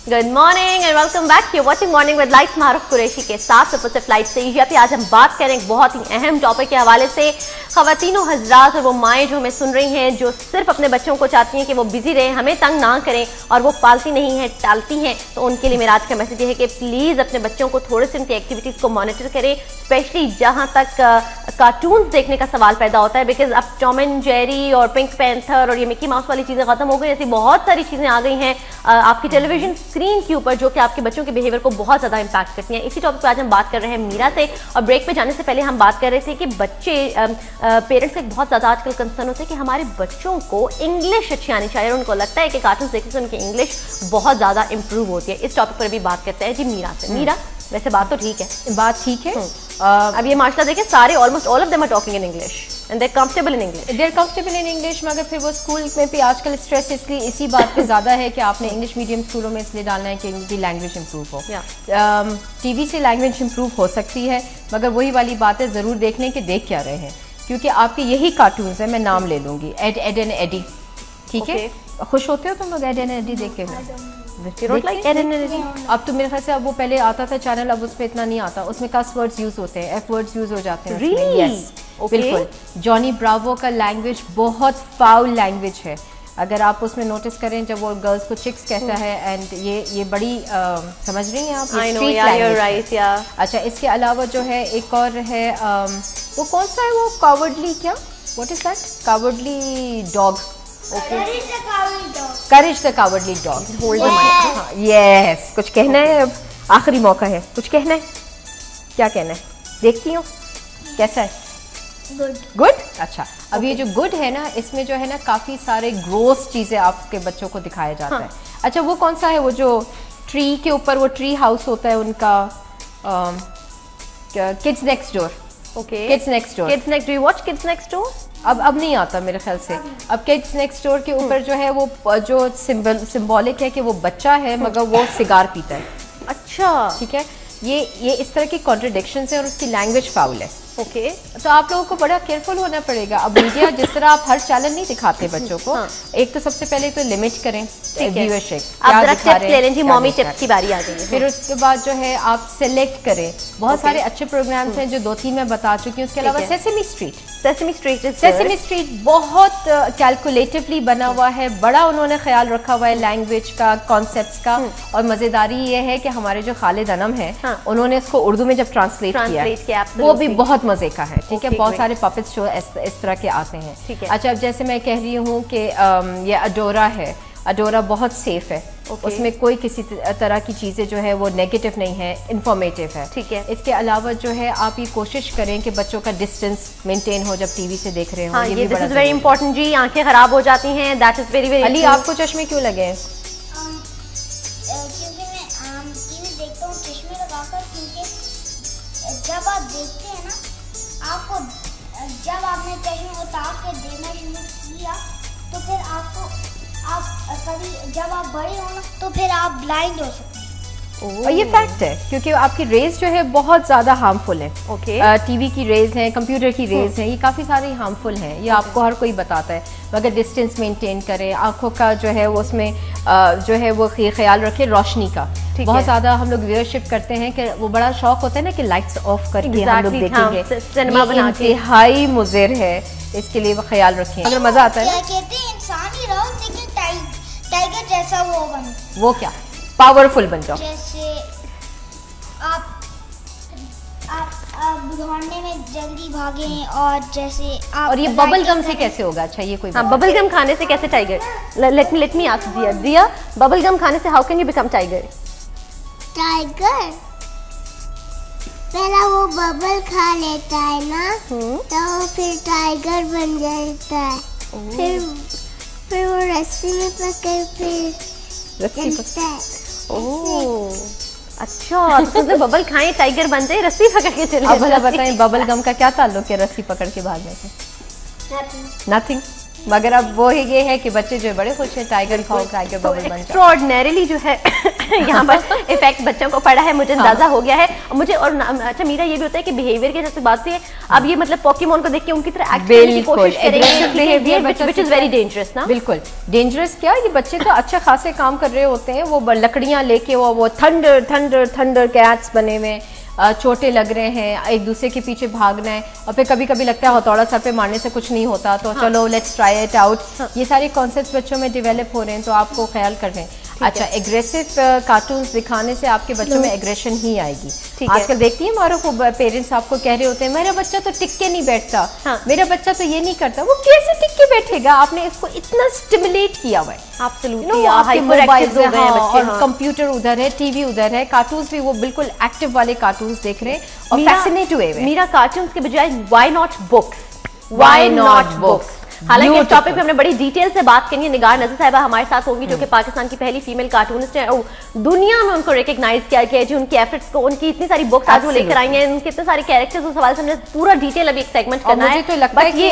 Good morning and welcome back. You watching morning with lights Maroof Qureshi के साथ super से flight से एशिया पे। आज हम बात करें एक बहुत ही अहम टॉपिक के हवाले से। ख़वातीनो हज़रात और वो माएँ जो हमें सुन रही हैं, जो सिर्फ अपने बच्चों को चाहती हैं कि वो बिजी रहें, हमें तंग ना करें, और वो पालती नहीं हैं, टालती हैं, तो उनके लिए मेरा आज का मैसेज ये है कि प्लीज़ अपने बच्चों को थोड़े से उनकी एक्टिविटीज़ को मॉनिटर करें, स्पेशली जहाँ तक कार्टून्स देखने का सवाल पैदा होता है। बिकॉज अब टॉम एंड जेरी और पिंक पैंथर और ये मिकी माउस वाली चीज़ें ख़त्म हो गई, ऐसी बहुत सारी चीज़ें आ गई हैं आपकी टेलीविजन स्क्रीन के ऊपर, जो कि आपके बच्चों के बिहेवियर को बहुत ज़्यादा इंपैक्ट करती हैं। इसी टॉपिक पर आज हम बात कर रहे हैं मीरा से। और ब्रेक पे जाने से पहले हम बात कर रहे थे कि बच्चे पेरेंट्स का बहुत ज़्यादा आजकल कंसर्न होता है कि हमारे बच्चों को इंग्लिश अच्छी आनी चाहिए, और उनको लगता है कि कार्टून देखने से उनकी इंग्लिश बहुत ज़्यादा इंप्रूव होती है। इस टॉपिक पर भी बात करते हैं जी मीरा से। मीरा, वैसे बात तो ठीक है, बात ठीक है। अब ये माशाल्लाह देखें, सारे almost all of them are talking in English and they are comfortable in English. They are comfortable in English, मगर फिर वो स्कूल में भी आजकल स्ट्रेस इसलिए इसी बात पे ज़्यादा है कि आपने इंग्लिश मीडियम स्कूलों में इसलिए डालना है कि इनकी लैंग्वेज इंप्रूव हो। टीवी से लैंग्वेज इंप्रूव हो सकती है, मगर वही वाली बात है, ज़रूर देख लें कि देख क्या रहे हैं, क्योंकि आपके यही कार्टून्स हैं। मैं नाम ले लूँगी, एड एंड एडी, ठीक है? खुश होते हो तुम लोग एड एंड एडी देख के? अब तो मेरे ख्याल से अब वो पहले आता था चैनल, अब उस पर इतना नहीं आता। उसमें कस वर्ड्स यूज होते हैं, एफ वर्ड्स यूज हो जाते हैं। Really? यस, बिल्कुल। जॉनी ब्रावो का लैंग्वेज बहुत फाउल लैंग्वेज है। अगर आप उसमें नोटिस करें, जब वो गर्ल्स को चिक्स कहता है, एंड ये बड़ी समझ रही हैं आप, स्ट्रीट लैंग्वेज है। अच्छा, इसके अलावा जो है एक और है, वो कौन सा है वो, कावर्डली, क्या, what is that, cowardly dog, courage the cowardly dog. Yes, कुछ कहना है? अब आखिरी मौका है, कुछ कहना है? क्या कहना है? देखती हूँ कैसा है। गुड। अच्छा, अब ये जो गुड है ना, इसमें जो है ना काफ़ी सारे ग्रोस चीज़ें आपके बच्चों को दिखाया जाता है। अच्छा, वो कौन सा है, वो जो ट्री के ऊपर वो ट्री हाउस होता है उनका, kids next door. Okay, kids next door. Kids next, do you watch kids next door? अब नहीं आता मेरे ख्याल से। अब किड्स नेक्स्ट डोर के ऊपर जो है वो जो सिंबॉलिक है कि वो बच्चा है मगर वो सिगार पीता है। अच्छा, ठीक है, ये इस तरह की कॉन्ट्रडिक्शंस है और उसकी लैंग्वेज फाउल है। ओके, तो आप लोगों को बड़ा केयरफुल होना पड़ेगा। अब मीडिया जिस तरह आप हर चैनल नहीं दिखाते बच्चों को, एक तो सबसे पहले तो लिमिट करें व्यूअरशिप। आप जरा टिप्स ले लें जी, मॉमी टिप्स की बारी आ गई है। फिर उसके बाद जो है आप सेलेक्ट करें, बहुत सारे अच्छे प्रोग्राम्स हैं जो 2-3 मैं बता चुकी हूँ। उसके अलावा सेसेमी स्ट्रीट बहुत कैलकुलेटिवली बना हुआ है, बड़ा उन्होंने ख्याल रखा हुआ है लैंग्वेज का, कॉन्सेप्ट्स का। और मजेदारी ये है कि हमारे जो खालिद अनम है, उन्होंने इसको उर्दू में जब ट्रांसलेट किया, वो भी बहुत मजे का है। ठीक है, बहुत सारे पपेट्स शो इस तरह के आते हैं। अच्छा, अब जैसे मैं कह रही हूँ कि ये अडोरा है, अडोरा बहुत सेफ है। उसमें कोई किसी तरह की चीज़ें जो है वो नेगेटिव नहीं है, इंफॉर्मेटिव है। ठीक है, इसके अलावा जो है आप ये कोशिश करें कि बच्चों का डिस्टेंस मेंटेन हो जब टीवी से देख रहे हो। ये दिस इज वेरी इंपॉर्टेंट जी, आंखें खराब हो जाती हैं, that is very very. Ali, आपको चश्मे क्यों लगे हैं? क्योंकि मैं टीवी देखता हूँ चश्मे लगाकर, क्योंकि जब आप देखते हैं ना, आपको जब आपने चश्मे उतार के देना शुरू किया, तो फिर आपको कभी जब आप बड़े हो ना, तो फिर आप ब्लाइंड हो सकते हैं। और ये फैक्ट है, क्योंकि आपकी रेज जो है बहुत ज़्यादा हार्मफुल है। टीवी की रेज हैं, कंप्यूटर की रेज हैं, ये काफ़ी सारी हार्मफुल हैं। ये आपको हर कोई बताता है, मगर डिस्टेंस मेंटेन करें, आंखों का जो है वो उसमें जो है वो ख्याल रखें रोशनी का। बहुत ज़्यादा हम लोग व्यूअरशिप करते हैं कि वो बड़ा शौक होता है ना कि लाइट्स ऑफ करके हम लोग देखेंगे, सिनेमा बना के। इंतहाई मुज़िर है, इसके लिए वो ख्याल रखें। अगर मज़ा आता है, क्या कहते हैं, इंसान ही रहो लेकिन टाइगर जैसा वो बन। वो क्या, पावरफुल बन जाओ। जैसे आप दौड़ने में जल्दी भागें, और जैसे आप। और ये बबल गम से कैसे होगा? अच्छा, ये कोई बबल गम खाने से कैसे टाइगर? लेट मी आस्क दिया, बबल गम खाने से how can you become tiger? Tiger पहला वो बबल खा लेता है ना, तो फिर टाइगर बन जाता है। फिर वो रस्सी में पकड़ फिर चलता है। ओह, अच्छा, तो बबल खाएं टाइगर बन जाए, रस्सी पकड़ के चले। अब भला बताएं, बबल गम का क्या ताल्लुक है रस्सी पकड़ के भागने से? नथिंग। मगर अब वो ये है कि बच्चे जो बड़े खुश हैं, टाइगर खाओ टाइगर बबल बन जाओ। एक्स्ट्राऑर्डिनरीली जो है यहाँ पर इफेक्ट बच्चों को पड़ा है, मुझे अंदाजा हो गया है। मुझे और अच्छा मीरा ये भी होता है कि बिहेवियर के जैसे बात है, अब ये मतलब पोकेमोन को देख के उनकी तरह एक्ट करने की कोशिश करेंगे, व्हिच इज वेरी डेंजरस ना। बिल्कुल डेंजरस क्या, ये बच्चे तो अच्छे खासे काम कर रहे होते हैं, वो लकड़ियां लेके वो थंडर थंडर थंडर कैट्स बने हुए, चोटें लग रहे हैं, एक दूसरे के पीछे भागना है, और फिर कभी कभी लगता है हथौड़ा सर पे मारने से कुछ नहीं होता, तो चलो लेट्स ट्राई इट आउट। ये सारे कॉन्सेप्ट्स बच्चों में डेवलप हो रहे हैं, तो आपको ख्याल कर रहे हैं। अच्छा, एग्रेसिव कार्टून्स दिखाने से आपके बच्चों में एग्रेशन ही आएगी। आजकल देखती है मारो को पेरेंट्स आपको कह रहे होते हैं मेरा बच्चा तो टिक के नहीं बैठता, मेरा बच्चा तो ये नहीं करता। वो कैसे टिक के बैठेगा? आपने इसको इतना स्टिमुलेट किया हुआ है। एब्सोल्युटली, और कंप्यूटर उधर है, टीवी उधर है, कार्टून्स भी वो बिल्कुल एक्टिव वाले कार्टून्स देख रहे हैं और फैसिनेट हुए हैं। मेरा कार्टून्स के बजाय why not books, why not books. हालांकि इस टॉपिक पे हमने बड़ी डिटेल से बात करनी है। निगार नज़र साहिबा हमारे साथ होंगी, जो कि पाकिस्तान की पहली फीमेल कार्टूनिस्ट है और दुनिया में उनको रिकॉग्नाइज किया गया है, जो उनकी एफर्ट्स को, उनकी इतनी सारी बुक्स आज वो लेकर आई हैं, उनके इतने सारे कैरेक्टर्स, उस हवाले से हमने पूरा डिटेल अभी एक सेगमेंट करना है। तो लगता है कि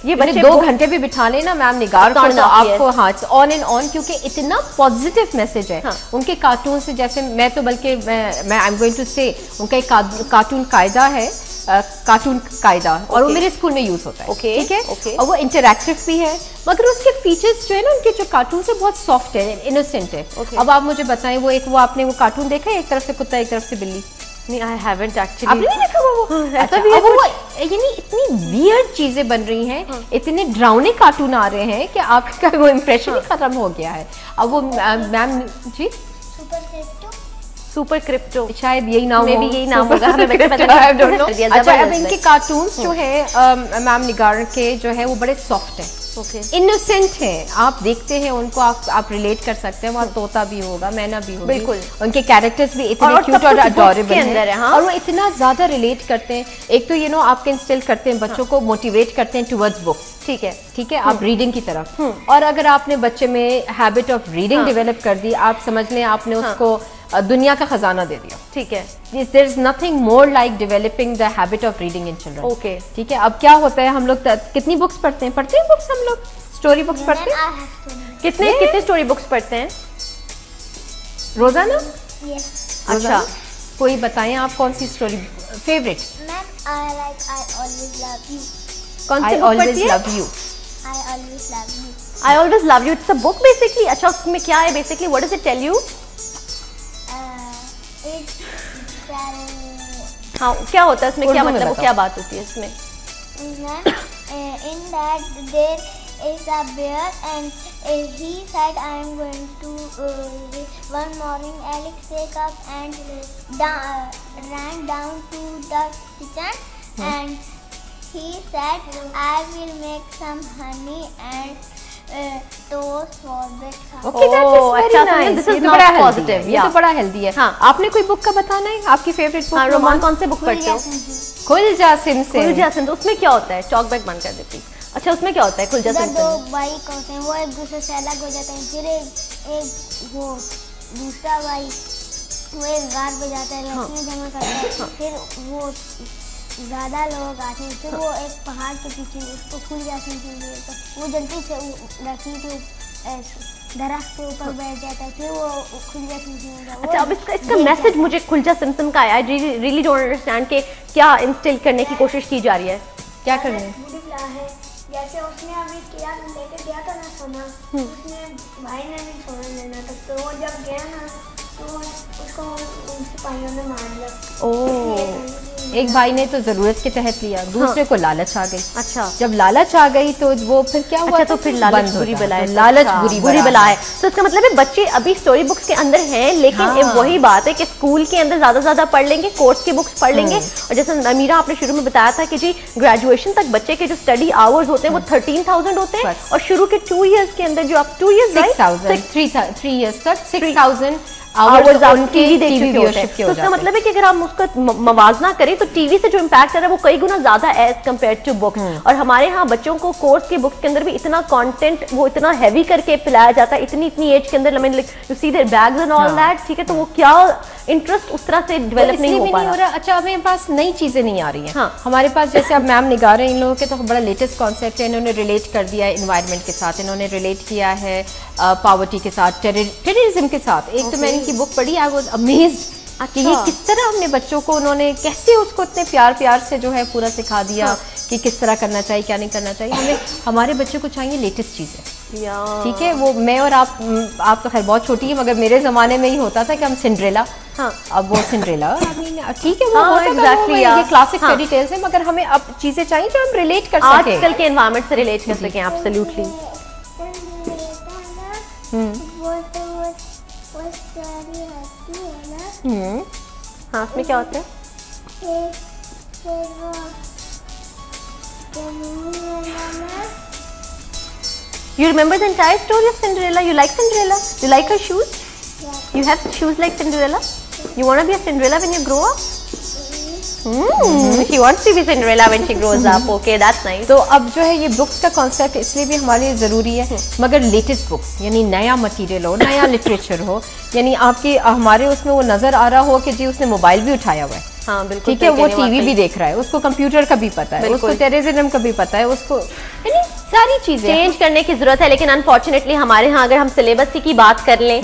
ये बच्चे 2 घंटे भी बिठा लेना मैम निगार को, तो आपको हाँ ऑन एंड ऑन, क्योंकि इतना पॉजिटिव मैसेज है उनके कार्टून से। जैसे मैं तो बल्कि मैं आई एम गोइंग टू से उनका एक कार्टून कायदा है, कार्टून कायदा, और वो मेरे स्कूल में यूज होता है, ठीक है, और वो इंटरैक्टिव भी है, मगर उसके फीचर्स जो है ना उनके जो कार्टून से बहुत सॉफ्ट है, इनोसेंट है। अब आप मुझे बताएं, वो आपने वो कार्टून देखा है, एक तरफ से कुत्ता एक तरफ से बिल्ली? नहीं, आई हैवंट एक्चुअली। आपने नहीं देखा वो? ऐसा भी है वो, यानी इतनी वियर्ड चीजें बन रही हैं, इतने ड्राउने कार्टून आ रहे हैं कि आपका वो इम्प्रेशन ही खत्म हो गया है। अब वो मैम जी सुपर क्रिप्टो, शायद यही नाम हो, यही नाम होगा, हमें अच्छा, अब इनके कार्टून्स जो है मैम निगार के जो है वो बड़े सॉफ्ट है, इनोसेंट है। आप देखते हैं उनको, आप रिलेट कर सकते हैं। वहाँ तोता भी होगा, मैना भी होगी, बिल्कुल। उनके कैरेक्टर्स भी इतने क्यूट और अडोरेबल हैं, और वो इतना ज्यादा रिलेट करते हैं। एक तो आपके इंस्टिल करते हैं, बच्चों को मोटिवेट करते हैं टुवर्ड्स बुक्स, ठीक है, आप रीडिंग की तरफ। और अगर आपने बच्चे में हैबिट ऑफ रीडिंग डेवलप कर दी, आप समझ लें आपने उसको दुनिया का खजाना दे दिया, ठीक है। There is nothing more like developing the habit of reading in children, okay, ठीक है। अब क्या होता है, हम लोग कितनी बुक्स पढ़ते हैं बुक्स, हम लोग स्टोरी बुक्स पढ़ते हैं। कितने स्टोरी बुक्स पढ़ते हैं रोजाना? अच्छा, कोई बताएं आप कौन सी स्टोरी फेवरेट? कौन सी बुक पढ़ती है? I always love you. It's a book basically. अच्छा, उसमें क्या है basically? What does it tell you? हाँ, क्या होता है इसमें, क्या मतलब, वो क्या बात होती है इसमें? In that there is a bear and he said I am going to one morning Alex wake up and ran down to the kitchen and he said I will make some honey and toast for breakfast. Okay, that is very nice. This is not positive. ये तो बड़ा healthy है। हाँ, आपने कोई book का बताना है, आपकी फेवरेट बुक? रोमान कौन से बुक पढ़ते हो? खुल जा सिम से। खुल जा सिम, तो उसमें क्या होता है? चॉक बैग बंद कर देती। अच्छा, उसमें क्या होता है खुल जा सिम से? 2 भाई होते हैं, वो एक दूसरे से अलग हो जाते हैं, फिर एक वो दूसरा भाई वो एक गार बजाता है, लकड़ियाँ जमा करता है, फिर वो ज़्यादा लोग आते हैं, फिर वो एक पहाड़ के पीछे उसको खुल जाते हैं, वो जल्दी से लकड़ी के दरख्त के ऊपर बैठ जाता है, फिर वो खुल जाते हैं। अच्छा, अब इसका मैसेज मुझे खुलजा सिमसिम का आया, आई रियली डोंट अंडरस्टैंड कि क्या इंस्टिल करने की कोशिश की जा रही है, क्या करना है? जैसे उसने अभी किया, लेके गया था ना सोना, उसने भाई ने भी सोना लेना था, तो वो जब गया ना तो उसको सिपाहियों ने मार दिया। ओह, एक भाई ने तो जरूरत के तहत लिया, दूसरे को लालच आ गई। अच्छा, जब लालच आ गई तो वो फिर क्या हुआ? अच्छा, तो फिर लालच बुरी बला है, लालच बुरी बला है। तो इसका मतलब है बच्चे अभी स्टोरी बुक्स के अंदर हैं, लेकिन वही बात है कि स्कूल के अंदर ज्यादा पढ़ लेंगे, कोर्स की बुक्स पढ़ लेंगे। और जैसे अमीरा आपने शुरू में बताया था कि जी ग्रेजुएशन तक बच्चे के जो स्टडी आवर्स होते हैं वो 13,000 होते हैं, और शुरू के 2 इयर्स के अंदर जो आप 2 इयर्स 3 इयर्स तक 6,000 आवर्स आप टीवी देख चुके होते हैं। तो उसका मतलब है कि अगर हम उसका मवाजना करें तो टीवी से जो इम्पैक्ट आ रहा है वो कई गुना ज्यादा एज कम्पेयर टू बुक्स। और हमारे यहाँ बच्चों को कोर्स के बुक्स के अंदर भी इतना कंटेंट वो इतना हैवी करके पिलाया जाता है, इतनी एज के अंदर, you see there bags and all that, ठीक है। तो वो क्या इंटरेस्ट उस तरह से डेवलप नहीं हो पा रहा। अच्छा, हमारे पास नई चीजें नहीं आ रही हैं। हाँ। हमारे पास जैसे अब मैम निगाह रहे हैं, इन लोगों के तो बड़ा लेटेस्ट कॉन्सेप्ट है, इन्होंने रिलेट कर दिया है एनवायरनमेंट के साथ, इन्होंने रिलेट किया है पॉवर्टी के साथ, टेररिज्म के साथ। एक तो मैंने इनकी बुक पढ़ी, आई वाज अमेज्ड कि ये किस तरह हमने बच्चों को, उन्होंने कैसे उसको इतने प्यार से जो है पूरा सिखा दिया। हाँ। कि किस तरह करना चाहिए, क्या नहीं करना चाहिए। हमें हमारे बच्चों को चाहिए लेटेस्ट चीज़ें, ठीक है। वो मैं और आप तो खैर बहुत छोटी है, मगर मेरे ज़माने में ही होता था कि हम सिंड्रेला, हाँ, अब वो सिंड्रेला ठीक है, वो हाँ, exactly, ये क्लासिक फेरी टेल्स है, मगर हमें अब चीज़ें चाहिए जो हम रिलेट कर सकें, आजकल के एनवायरनमेंट से रिलेट कर सकें। एब्सोल्युटली। हाँ, उसमें क्या होता है? You remember the entire story of Cinderella? You like Cinderella? You like her shoes? Yeah. You have shoes like Cinderella? You want to be a Cinderella when you grow up? She wants to be Cinderella when she grows up. Okay, that's nice. तो अब जो है ये books का concept इसलिए भी हमारे लिए ज़रूरी है, मगर लेटेस्ट बुक्स, यानी नया मटेरियल हो, नया लिटरेचर हो, यानी आपके हमारे उसमें वो नज़र आ रहा हो कि जी उसने मोबाइल भी उठाया हुआ है, हाँ बिल्कुल, ठीक है, वो टीवी भी देख रहा है, उसको कंप्यूटर का भी पता है, उसको टेररिज्म का भी पता है, उसको यानी सारी चीज़ें चेंज करने की ज़रूरत है। लेकिन अनफॉर्चुनेटली हमारे यहाँ अगर हम सिलेबस की बात कर लें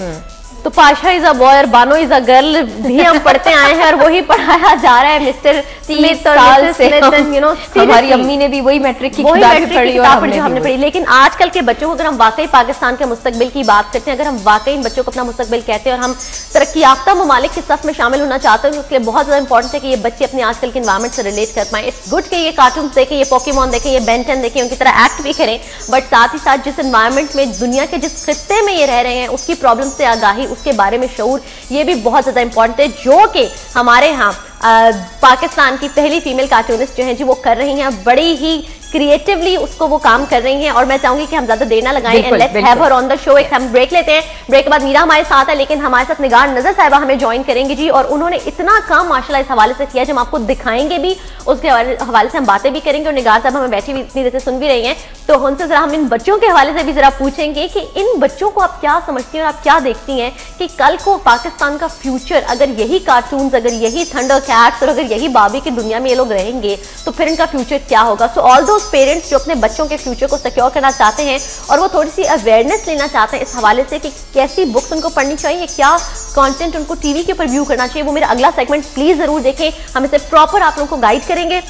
तो पाशा इज अ बॉय और बानो इज अ गर्ल भी हम पढ़ते आए हैं और वही पढ़ाया जा रहा है मिस्टर स्मिथ और मिसेस स्मिथ, यू नो। हमारी अम्मी ने भी वही मैट्रिक की किताब पढ़ी और हमने पढ़ी। लेकिन आजकल के बच्चों को अगर हम वाकई पाकिस्तान के मुस्तकबिल की बात करते हैं, अगर हम वाकई इन बच्चों को अपना मुस्तकबिल कहते हैं और हम तरक्की याफ्ता ममालिक के सफ में शामिल होना चाहते हैं, तो उसके लिए बहुत ज़्यादा इंपॉर्टेंट है कि ये बच्चे अपने आजकल के एनवायरमेंट से रिलेट कर पाएं। इट्स गुड कि ये कार्टून देखें, ये पोकेमॉन देखें, ये बेन 10 देखें, उनकी तरह एक्ट भी करें, बट साथ ही साथ जिस एनवायरमेंट में, दुनिया के जिस खित्ते में ये रह रहे हैं, उसकी प्रॉब्लम से आगाही, उसके बारे में शऊर, ये भी बहुत ज्यादा इंपॉर्टेंट है, जो कि हमारे यहाँ पाकिस्तान की पहली फीमेल कार्टूनिस्ट जो हैं जी वो कर रही हैं, बड़ी ही क्रिएटिवली उसको वो काम कर रही हैं। और मैं चाहूंगी कि हम ज्यादा देर ना लगाएं and let's have her on the show. एक हम ब्रेक लेते हैं, ब्रेक के बाद मीरा हमारे साथ है, लेकिन हमारे साथ निगार नजर साहिबा हमें ज्वाइन करेंगे जी, और उन्होंने इतना काम माशाल्लाह इस हवाले से किया जो हम आपको दिखाएंगे भी, उसके हवाले से हम बातें भी करेंगे। और निगार साहब हमें बैठी भी इतनी देर से सुन भी रही हैं, तो उनसे जरा हम इन बच्चों के हवाले से भी जरा पूछेंगे कि इन बच्चों को आप क्या समझती हैं और आप क्या देखती हैं कि कल को पाकिस्तान का फ्यूचर, अगर यही कार्टून्स, अगर यही थंडर कैट्स और अगर यही बाबी की दुनिया में ये लोग रहेंगे तो फिर इनका फ्यूचर क्या होगा। सो ऑल दोज पेरेंट्स जो अपने बच्चों के फ्यूचर को सिक्योर करना चाहते हैं और वो थोड़ी सी अवेयरनेस लेना चाहते हैं इस हवाले से कि कैसी बुक्स उनको पढ़नी चाहिए, क्या कंटेंट उनको टीवी के ऊपर व्यू करना चाहिए, वो मेरा अगला सेगमेंट प्लीज जरूर देखें। हम इसे प्रॉपर आप लोगों को गाइड करेंगे।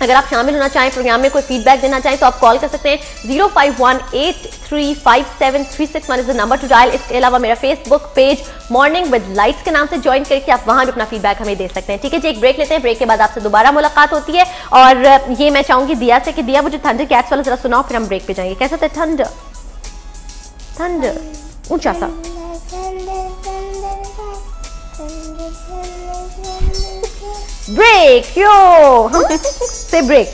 अगर आप शामिल होना चाहें, प्रोग्राम में कोई फीडबैक देना चाहें तो आप कॉल कर सकते हैं 0518357361 is the number two dial. इसके अलावा मेरा Facebook page morning with lights के नाम से ज्वाइन करके आप वहां भी अपना फीडबैक हमें दे सकते हैं। ठीक है जी, एक ब्रेक लेते हैं, ब्रेक के बाद आपसे दोबारा मुलाकात होती है। और ये मैं चाहूंगी दिया से कि दिया मुझे थंडर कैट्स वाला जरा सुनाओ, फिर हम ब्रेक पे जाएंगे। कैसा था थंडर? थंडर ऊंचा सा break, yo! Say break.